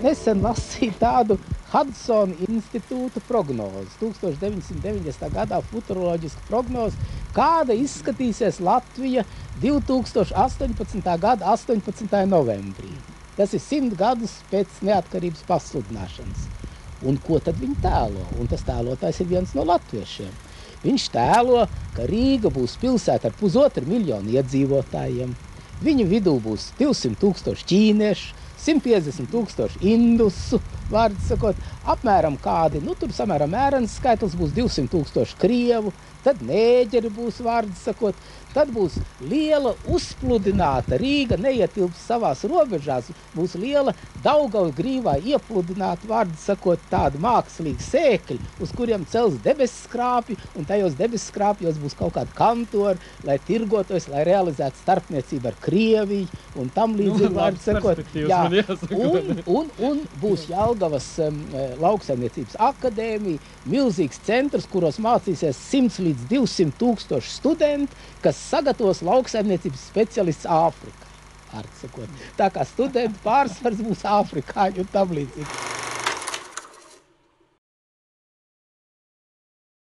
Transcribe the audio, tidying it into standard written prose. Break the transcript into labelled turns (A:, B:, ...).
A: nesen lasīju tādu Hudsona institūta prognozi, 1990. gadā futuroloģisku prognozi, kāda izskatīsies Latvija 2018. gada 18. novembrī. Tas ir 100 gadus pēc neatkarības pasludināšanas. Un ko tad viņi tēlo? Un tas tēlotājs ir viens no latviešiem. Viņš tēlo, ka Rīga būs pilsēta ar 1,5 miljonu iedzīvotājiem. Viņu vidū būs 200,000 ķīniešu, 150,000 indusu, vārdu sakot, apmēram kādi, tur samērā mērens skaitlis būs 200,000 krievu, tad nēģeri būs, vārdu sakot, tad būs liela uzpludināta Rīga, neietilps savās robežās, būs liela Daugavas grīvā iepludināta, vārdu sakot, tāda mākslīga sēkļi, uz kuriem cels debesskrāpji, un tajos debesskrāpjos būs kaut kādi kantori, lai tirgotos, lai realizētu starpniecību ar Krieviju, un tam līdzīgi, vārdu sakot, jā, un būs Jelgavas lauksaimniecības akadēmija, milzīgs centrs, kuros mācīsies 100 līdz 200,000 studenti, kas sagatavos lauksaimniecības specialists Āfrikā. Tā kā studentu pārsvars būs āfrikāņu un tam līdzīgi.